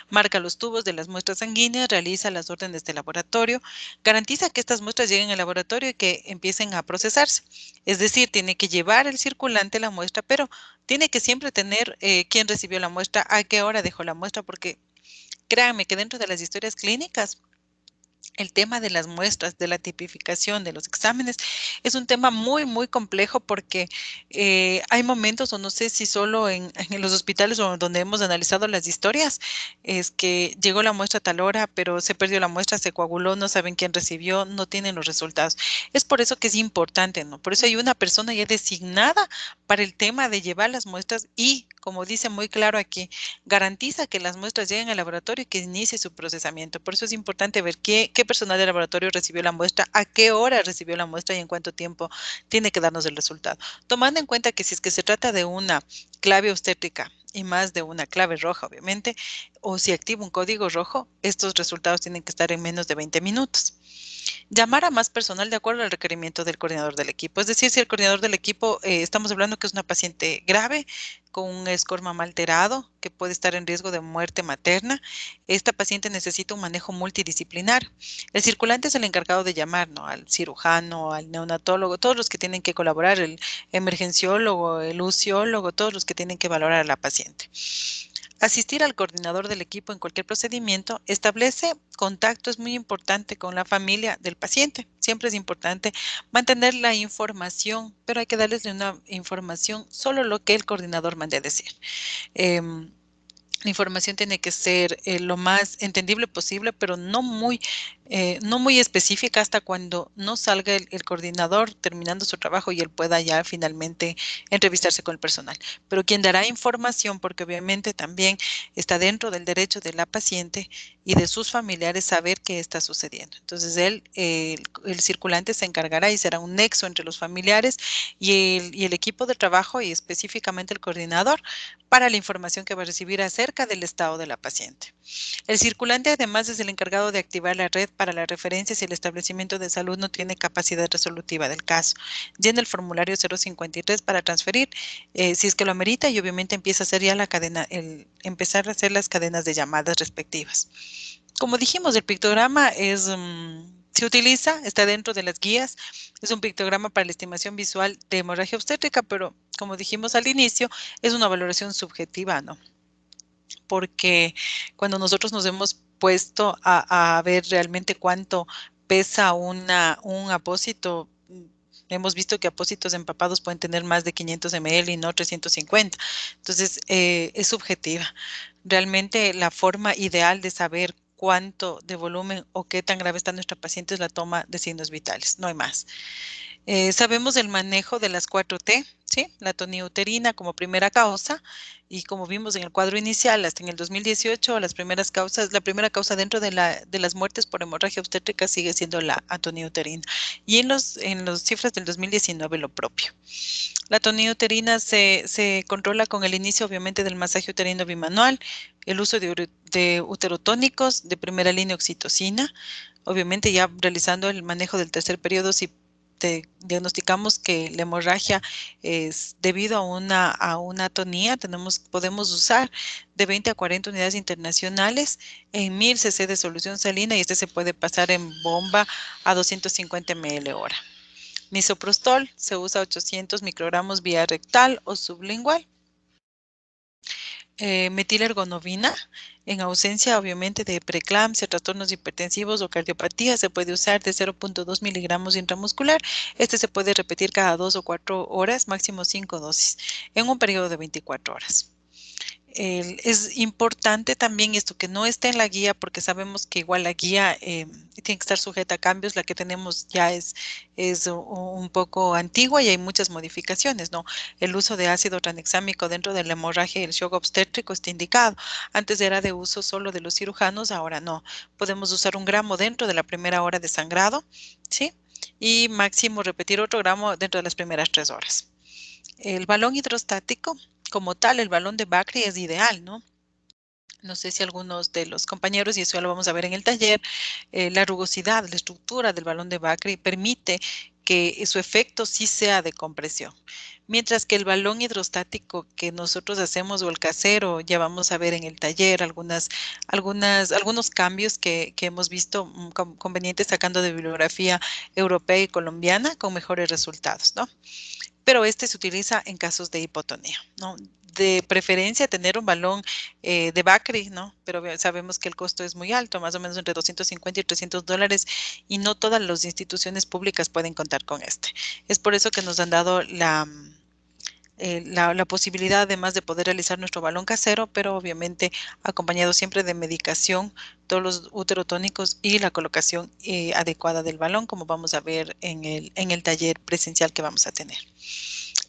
marca los tubos de las muestras sanguíneas, realiza las órdenes de laboratorio, garantiza que estas muestras lleguen al laboratorio y que empiecen a procesarse. Es decir, tiene que llevar el circulante la muestra, pero tiene que siempre tener quién recibió la muestra, a qué hora dejó la muestra, porque créanme que dentro de las historias clínicas el tema de las muestras, de la tipificación, de los exámenes, es un tema muy, muy complejo porque hay momentos, o no sé si solo en los hospitales o donde hemos analizado las historias, es que llegó la muestra a tal hora, pero se perdió la muestra, se coaguló, no saben quién recibió, no tienen los resultados. Es por eso que es importante, ¿no? Por eso hay una persona ya designada para el tema de llevar las muestras y, como dice muy claro aquí, garantiza que las muestras lleguen al laboratorio y que inicie su procesamiento. Por eso es importante ver qué personal del laboratorio recibió la muestra, a qué hora recibió la muestra y en cuánto tiempo tiene que darnos el resultado. Tomando en cuenta que si es que se trata de una clave obstétrica y más de una clave roja, obviamente, o si activa un código rojo, estos resultados tienen que estar en menos de 20 minutos. Llamar a más personal de acuerdo al requerimiento del coordinador del equipo. Es decir, si el coordinador del equipo, estamos hablando que es una paciente grave, con un score mamá alterado que puede estar en riesgo de muerte materna. Esta paciente necesita un manejo multidisciplinar. El circulante es el encargado de llamar, ¿no?, al cirujano, al neonatólogo, todos los que tienen que colaborar, el emergenciólogo, el uciólogo, todos los que tienen que valorar a la paciente. Asistir al coordinador del equipo en cualquier procedimiento establece contacto, es muy importante con la familia del paciente. Siempre es importante mantener la información, pero hay que darles una información solo lo que el coordinador mande a decir. Em, la información tiene que ser lo más entendible posible, pero no muy específica hasta cuando no salga el coordinador terminando su trabajo y él pueda ya finalmente entrevistarse con el personal. Pero quien dará información, porque obviamente también está dentro del derecho de la paciente y de sus familiares saber qué está sucediendo. Entonces el circulante se encargará y será un nexo entre los familiares y el equipo de trabajo y específicamente el coordinador para la información que va a recibir acerca del estado de la paciente. El circulante además es el encargado de activar la red para las referencias si el establecimiento de salud no tiene capacidad resolutiva del caso. Llena el formulario 053 para transferir, si es que lo amerita, y obviamente empieza a hacer ya la cadena, empezar a hacer las cadenas de llamadas respectivas. Como dijimos, el pictograma se utiliza, está dentro de las guías, es un pictograma para la estimación visual de hemorragia obstétrica, pero como dijimos al inicio, es una valoración subjetiva, ¿no? Porque cuando nosotros nos hemos puesto a ver realmente cuánto pesa un apósito, hemos visto que apósitos empapados pueden tener más de 500 ml y no 350. Entonces, es subjetiva. Realmente la forma ideal de saber cuánto de volumen o qué tan grave está nuestra paciente es la toma de signos vitales, no hay más. Sabemos el manejo de las 4T, ¿sí? La toniuterina como primera causa, y como vimos en el cuadro inicial, hasta en el 2018, las primeras causas, la primera causa dentro de las muertes por hemorragia obstétrica sigue siendo la atoniuterina. Y en las cifras del 2019 lo propio. La toniuterina se controla con el inicio, obviamente, del masaje uterino bimanual, el uso de uterotónicos de primera línea oxitocina, obviamente ya realizando el manejo del tercer periodo si diagnosticamos que la hemorragia es debido a una atonía, podemos usar de 20 a 40 unidades internacionales en 1000 cc de solución salina, y este se puede pasar en bomba a 250 ml hora. Misoprostol se usa 800 microgramos vía rectal o sublingual. Metilergonovina, en ausencia obviamente de preeclampsia, trastornos hipertensivos o cardiopatía, se puede usar de 0.2 miligramos intramuscular. Este se puede repetir cada 2 o 4 horas, máximo 5 dosis, en un periodo de 24 horas. Es importante también esto que no esté en la guía, porque sabemos que igual la guía tiene que estar sujeta a cambios. La que tenemos ya es un poco antigua y hay muchas modificaciones, ¿no? El uso de ácido tranexámico dentro de la hemorragia y el shock obstétrico está indicado. Antes era de uso solo de los cirujanos, ahora no. Podemos usar 1 gramo dentro de la primera hora de sangrado, ¿sí? Y máximo repetir otro gramo dentro de las primeras 3 horas. El balón hidrostático, como tal, el balón de Bacri es ideal, ¿no? No sé si algunos de los compañeros, y eso ya lo vamos a ver en el taller, la rugosidad, la estructura del balón de Bacri permite que su efecto sí sea de compresión. Mientras que el balón hidrostático que nosotros hacemos o el casero, ya vamos a ver en el taller algunos cambios que hemos visto convenientes sacando de bibliografía europea y colombiana con mejores resultados, ¿no? Pero este se utiliza en casos de hipotonía, ¿no? De preferencia tener un balón de Bacri, ¿no? Pero sabemos que el costo es muy alto, más o menos entre 250 y $300, y no todas las instituciones públicas pueden contar con este. Es por eso que nos han dado la posibilidad, además de poder realizar nuestro balón casero, pero obviamente acompañado siempre de medicación, todos los uterotónicos y la colocación adecuada del balón, como vamos a ver en el taller presencial que vamos a tener.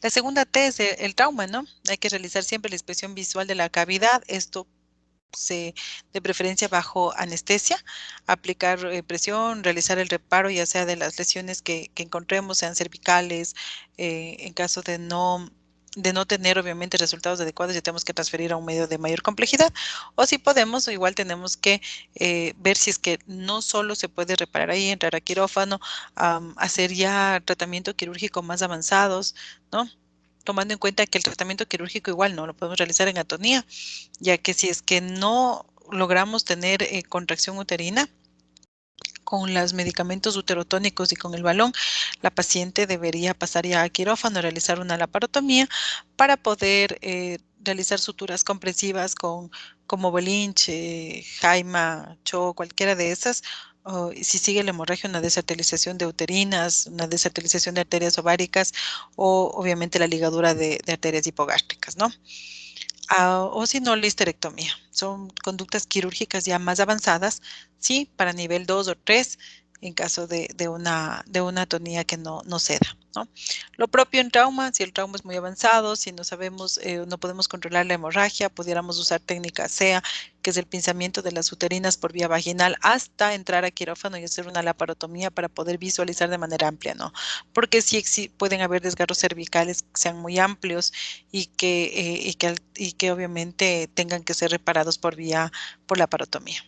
La segunda T es el trauma, ¿no? Hay que realizar siempre la inspección visual de la cavidad. Esto de preferencia bajo anestesia, aplicar presión, realizar el reparo ya sea de las lesiones que encontremos, sean cervicales, en caso de no tener obviamente resultados adecuados, ya tenemos que transferir a un medio de mayor complejidad, o si podemos, o igual tenemos que ver si es que no solo se puede reparar ahí, entrar a quirófano, hacer ya tratamiento quirúrgico más avanzados, ¿no? tomando en cuenta que el tratamiento quirúrgico igual no lo podemos realizar en atonía, ya que si es que no logramos tener contracción uterina, con los medicamentos uterotónicos y con el balón, la paciente debería pasar ya a quirófano, realizar una laparotomía para poder realizar suturas comprensivas como Bolinche, Jaima, Cho, cualquiera de esas. Y si sigue la hemorragia, una desarterialización de uterinas, una desarterialización de arterias ováricas o obviamente la ligadura de arterias hipogástricas, ¿no? O si no, la histerectomía. Son conductas quirúrgicas ya más avanzadas, sí, para nivel 2 o 3 en caso de una atonía que no ceda, ¿no? Lo propio en trauma, si el trauma es muy avanzado, si no sabemos, no podemos controlar la hemorragia, pudiéramos usar técnica SEA, que es el pinzamiento de las uterinas por vía vaginal, hasta entrar a quirófano y hacer una laparotomía para poder visualizar de manera amplia, ¿no? Porque sí pueden haber desgarros cervicales que sean muy amplios y que obviamente tengan que ser reparados por la parotomía.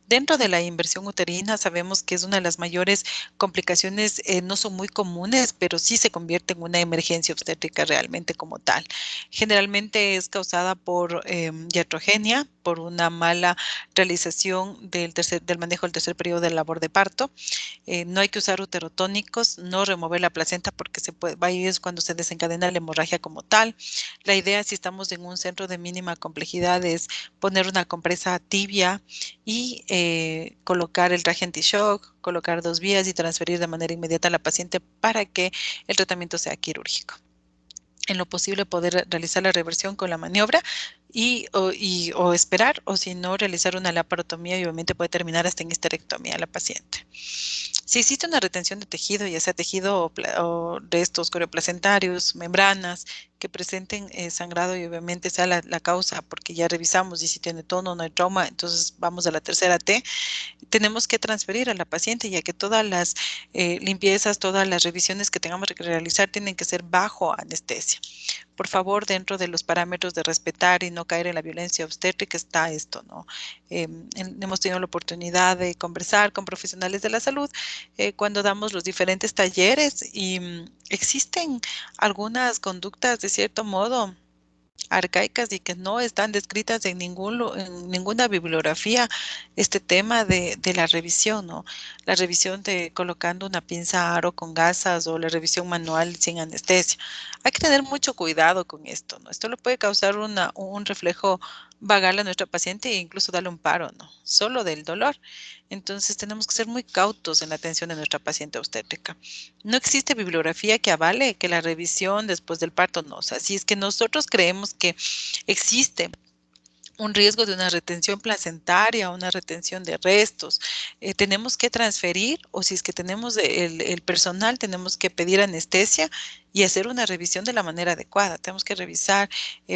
Dentro de la inversión uterina sabemos que es una de las mayores complicaciones, no son muy comunes, pero sí se convierte en una emergencia obstétrica realmente como tal. Generalmente es causada por iatrogenia, por una mala realización del manejo del tercer periodo del labor de parto. No hay que usar uterotónicos, no remover la placenta porque ahí es cuando se desencadena la hemorragia como tal. La idea, si estamos en un centro de mínima complejidad, es poner una compresa tibia y colocar el traje anti-shock, colocar 2 vías y transferir de manera inmediata a la paciente para que el tratamiento sea quirúrgico. En lo posible poder realizar la reversión con la maniobra o esperar, o si no, realizar una laparotomía y obviamente puede terminar hasta en histerectomía la paciente. Si existe una retención de tejido, ya sea tejido o restos corioplacentarios, membranas, que presenten sangrado y obviamente sea la causa, porque ya revisamos y si tiene tono no hay trauma, entonces vamos a la tercera T, tenemos que transferir a la paciente, ya que todas las limpiezas, todas las revisiones que tengamos que realizar tienen que ser bajo anestesia. Por favor, dentro de los parámetros de respetar y no caer en la violencia obstétrica está esto, ¿no? Hemos tenido la oportunidad de conversar con profesionales de la salud cuando damos los diferentes talleres y existen algunas conductas de cierto modo arcaicas y que no están descritas en ninguna bibliografía, este tema de la revisión, ¿no? La revisión de colocando una pinza aro con gasas o la revisión manual sin anestesia. Hay que tener mucho cuidado con esto, ¿no? Esto le puede causar un reflejo vagal a nuestra paciente e incluso darle un paro, ¿no? Solo del dolor. Entonces tenemos que ser muy cautos en la atención de nuestra paciente obstétrica. No existe bibliografía que avale que la revisión después del parto no. O sea, si es que nosotros creemos que existe un riesgo de una retención placentaria, una retención de restos, tenemos que transferir o si es que tenemos el personal, tenemos que pedir anestesia y hacer una revisión de la manera adecuada. Tenemos que revisar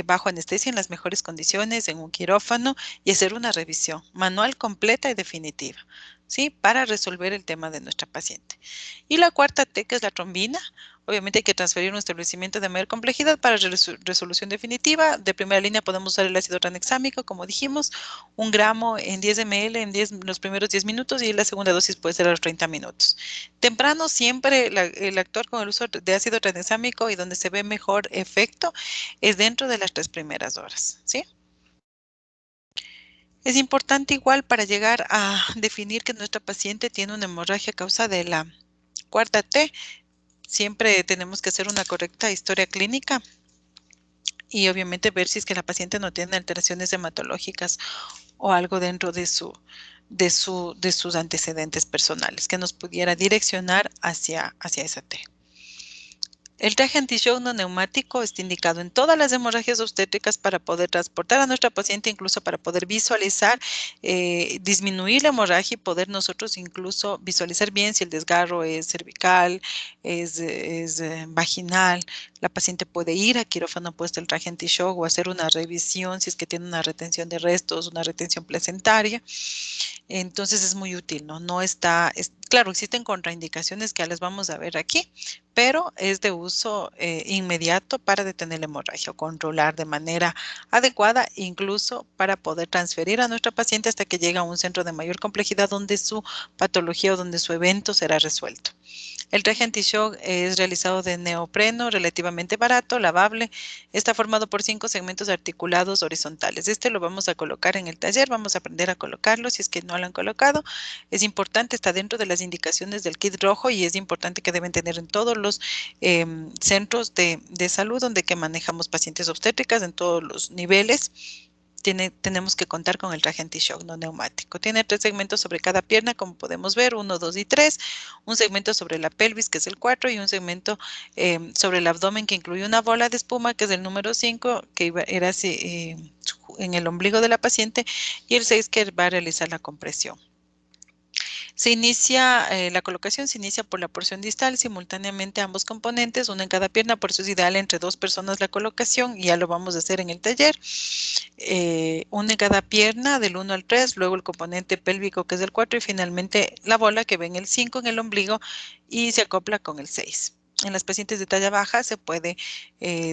bajo anestesia en las mejores condiciones, en un quirófano y hacer una revisión manual completa y definitiva, ¿sí? Para resolver el tema de nuestra paciente. Y la cuarta T, que es la trombina. Obviamente hay que transferir un establecimiento de mayor complejidad para resolución definitiva. De primera línea podemos usar el ácido tranexámico, como dijimos, 1 gramo en 10 ml los primeros 10 minutos y la segunda dosis puede ser a los 30 minutos. Temprano siempre el actuar con el uso de ácido tranexámico y donde se ve mejor efecto es dentro de las 3 primeras horas, ¿sí? Es importante igual para llegar a definir que nuestra paciente tiene una hemorragia a causa de la cuarta T. Siempre tenemos que hacer una correcta historia clínica y obviamente ver si es que la paciente no tiene alteraciones hematológicas o algo dentro de sus antecedentes personales que nos pudiera direccionar hacia esa T. El traje anti-shock no neumático está indicado en todas las hemorragias obstétricas para poder transportar a nuestra paciente, incluso para poder visualizar, disminuir la hemorragia y poder nosotros incluso visualizar bien si el desgarro es cervical, es vaginal. La paciente puede ir a quirófano puesto el traje anti-shock o hacer una revisión si es que tiene una retención de restos, una retención placentaria. Entonces es muy útil, ¿no? No está, claro, existen contraindicaciones que ya les vamos a ver aquí, pero es de uso inmediato para detener la hemorragia o controlar de manera adecuada, incluso para poder transferir a nuestra paciente hasta que llegue a un centro de mayor complejidad donde su patología o donde su evento será resuelto. El traje anti-shock es realizado de neopreno, relativamente barato, lavable. Está formado por 5 segmentos articulados horizontales. Este lo vamos a colocar en el taller, vamos a aprender a colocarlo si es que no lo han colocado. Es importante, está dentro de las indicaciones del kit rojo y es importante que deben tener en todos los centros de salud donde que manejamos pacientes obstétricas en todos los niveles. Tenemos que contar con el traje anti-shock no neumático. Tiene 3 segmentos sobre cada pierna, como podemos ver, 1, 2 y 3. Un segmento sobre la pelvis, que es el 4, y un segmento sobre el abdomen, que incluye una bola de espuma, que es el número 5, que era así, en el ombligo de la paciente, y el 6, que va a realizar la compresión. La colocación se inicia por la porción distal, simultáneamente ambos componentes, uno en cada pierna, por eso es ideal entre 2 personas la colocación, y ya lo vamos a hacer en el taller. Uno en cada pierna del 1 al 3, luego el componente pélvico que es el 4 y finalmente la bola que ven el 5 en el ombligo y se acopla con el 6. En las pacientes de talla baja se puede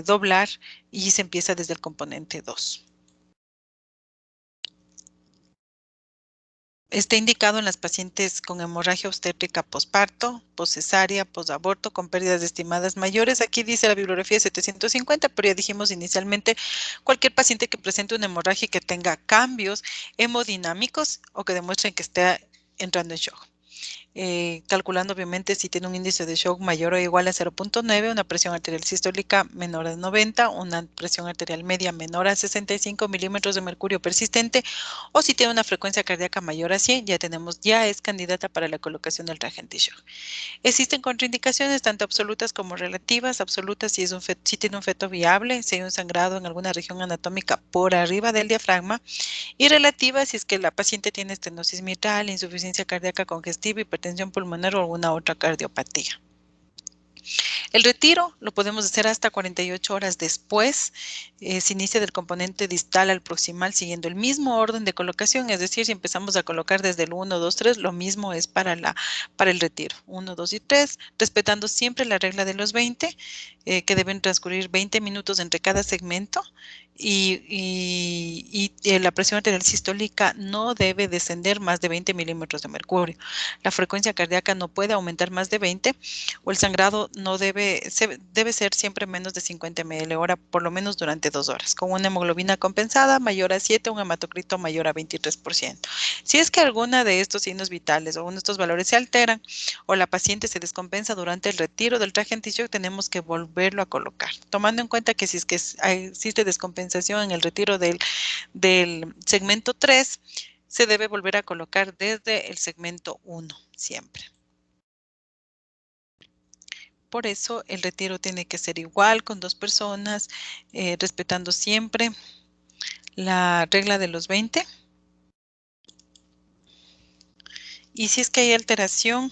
doblar y se empieza desde el componente 2. Está indicado en las pacientes con hemorragia obstétrica posparto, poscesárea, posaborto, con pérdidas estimadas mayores. Aquí dice la bibliografía 750, pero ya dijimos inicialmente cualquier paciente que presente una hemorragia y que tenga cambios hemodinámicos o que demuestren que esté entrando en shock. Calculando obviamente si tiene un índice de shock mayor o igual a 0.9, una presión arterial sistólica menor a 90, una presión arterial media menor a 65 milímetros de mercurio persistente, o si tiene una frecuencia cardíaca mayor a 100, ya es candidata para la colocación del traje anti-shock. Existen contraindicaciones tanto absolutas como relativas. Absolutas si tiene un feto viable, si hay un sangrado en alguna región anatómica por arriba del diafragma, y relativa si es que la paciente tiene estenosis mitral, insuficiencia cardíaca congestiva, hipertensión pulmonar o alguna otra cardiopatía. El retiro lo podemos hacer hasta 48 horas después. Se inicia del componente distal al proximal siguiendo el mismo orden de colocación, es decir, si empezamos a colocar desde el 1, 2, 3, lo mismo es para el retiro, 1, 2 y 3, respetando siempre la regla de los 20, que deben transcurrir 20 minutos entre cada segmento y la presión arterial sistólica no debe descender más de 20 milímetros de mercurio. La frecuencia cardíaca no puede aumentar más de 20 o el sangrado no debe ser siempre menos de 50 ml hora, por lo menos durante 2 horas, con una hemoglobina compensada mayor a 7, un hematocrito mayor a 23%. Si es que alguna de estos signos vitales o uno de estos valores se alteran o la paciente se descompensa durante el retiro del traje anti-shock, tenemos que volverlo a colocar, tomando en cuenta que si es que existe descompensación en el retiro del segmento 3, se debe volver a colocar desde el segmento 1 siempre. Por eso el retiro tiene que ser igual con 2 personas, respetando siempre la regla de los 20. Y si es que hay alteración,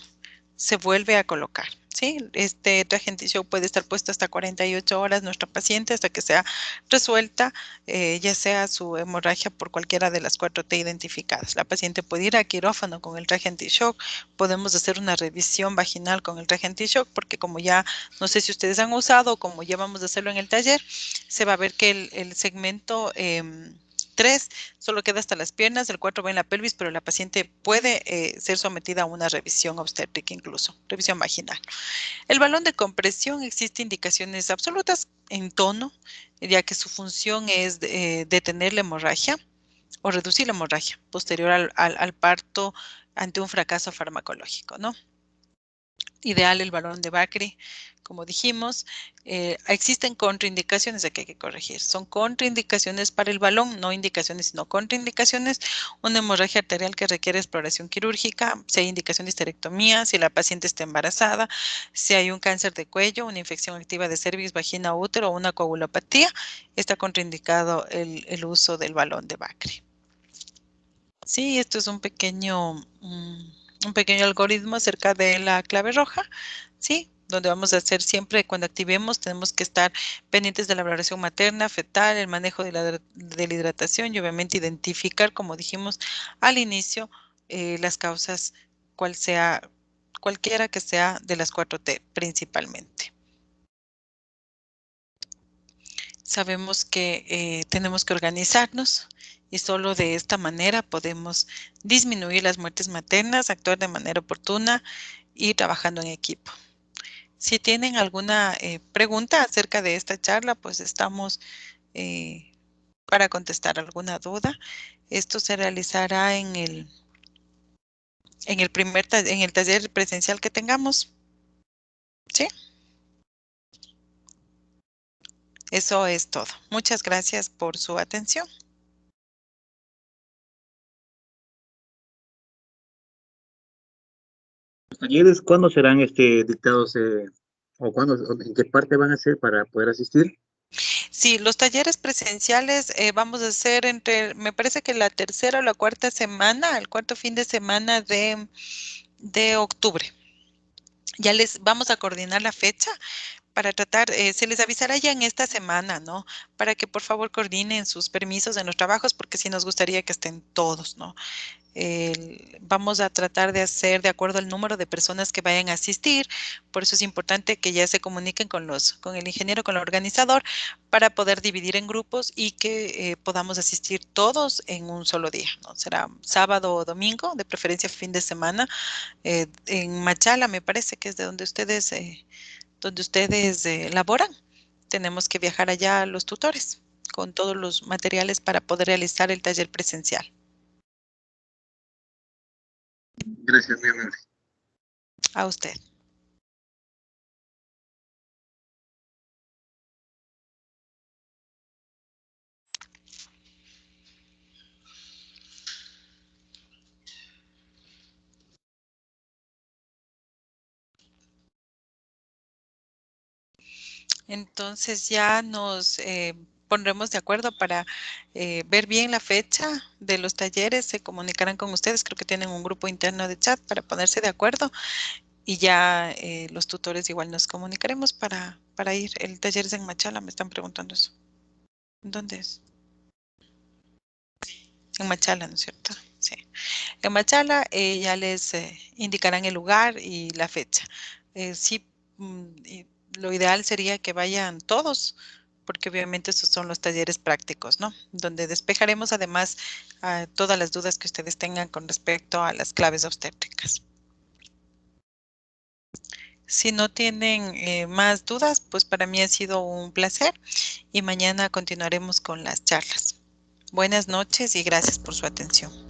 se vuelve a colocar, ¿sí? Este traje anti-shock puede estar puesto hasta 48 horas nuestra paciente hasta que sea resuelta, ya sea su hemorragia por cualquiera de las 4T identificadas. La paciente puede ir a quirófano con el traje anti-shock, podemos hacer una revisión vaginal con el traje anti-shock, porque como ya, no sé si ustedes han usado, como ya vamos a hacerlo en el taller, se va a ver que el segmento 3 solo queda hasta las piernas, el 4 va en la pelvis, pero la paciente puede ser sometida a una revisión obstétrica incluso, revisión vaginal. El balón de compresión existe indicaciones absolutas en tono, ya que su función es detener la hemorragia o reducir la hemorragia posterior al parto ante un fracaso farmacológico, ¿no? Ideal el balón de Bakri, como dijimos. Existen contraindicaciones de que hay que corregir. Son contraindicaciones para el balón, no indicaciones, sino contraindicaciones. Una hemorragia arterial que requiere exploración quirúrgica, si hay indicación de histerectomía, si la paciente está embarazada, si hay un cáncer de cuello, una infección activa de cervix, vagina, útero o una coagulopatía, está contraindicado el uso del balón de Bakri. Sí, esto es un pequeño algoritmo acerca de la clave roja, ¿sí? Donde vamos a hacer siempre, cuando activemos, tenemos que estar pendientes de la valoración materna, fetal, el manejo de la hidratación y obviamente identificar, como dijimos al inicio, las causas, cuál sea cualquiera que sea de las 4T principalmente. Sabemos que tenemos que organizarnos y solo de esta manera podemos disminuir las muertes maternas, actuar de manera oportuna y trabajando en equipo. Si tienen alguna pregunta acerca de esta charla, pues estamos eh, para contestar alguna duda. Esto se realizará en el taller presencial que tengamos. ¿Sí? Eso es todo. Muchas gracias por su atención. ¿Los talleres cuándo serán dictados o cuándo, en qué parte van a ser para poder asistir? Sí, los talleres presenciales vamos a hacer me parece que la tercera o la cuarta semana, el cuarto fin de semana de octubre. Ya les vamos a coordinar la fecha para tratar, se les avisará ya en esta semana, ¿no? Para que por favor coordinen sus permisos en los trabajos, porque sí nos gustaría que estén todos, ¿no? Vamos a tratar de hacer de acuerdo al número de personas que vayan a asistir. Por eso es importante que ya se comuniquen con el ingeniero, con el organizador, para poder dividir en grupos y que podamos asistir todos en un solo día, ¿no? Será sábado o domingo, de preferencia fin de semana, en Machala, me parece que es de donde ustedes laboran. Tenemos que viajar allá a los tutores con todos los materiales para poder realizar el taller presencial. Gracias, mi amable. A usted. Entonces ya nos pondremos de acuerdo para ver bien la fecha de los talleres, se comunicarán con ustedes, creo que tienen un grupo interno de chat para ponerse de acuerdo y ya los tutores igual nos comunicaremos para ir. El taller es en Machala, me están preguntando eso. ¿Dónde es? En Machala, ¿no es cierto? Sí. En Machala ya les indicarán el lugar y la fecha. Sí, y lo ideal sería que vayan todos, porque obviamente estos son los talleres prácticos, ¿no? Donde despejaremos además todas las dudas que ustedes tengan con respecto a las claves obstétricas. Si no tienen más dudas, pues para mí ha sido un placer y mañana continuaremos con las charlas. Buenas noches y gracias por su atención.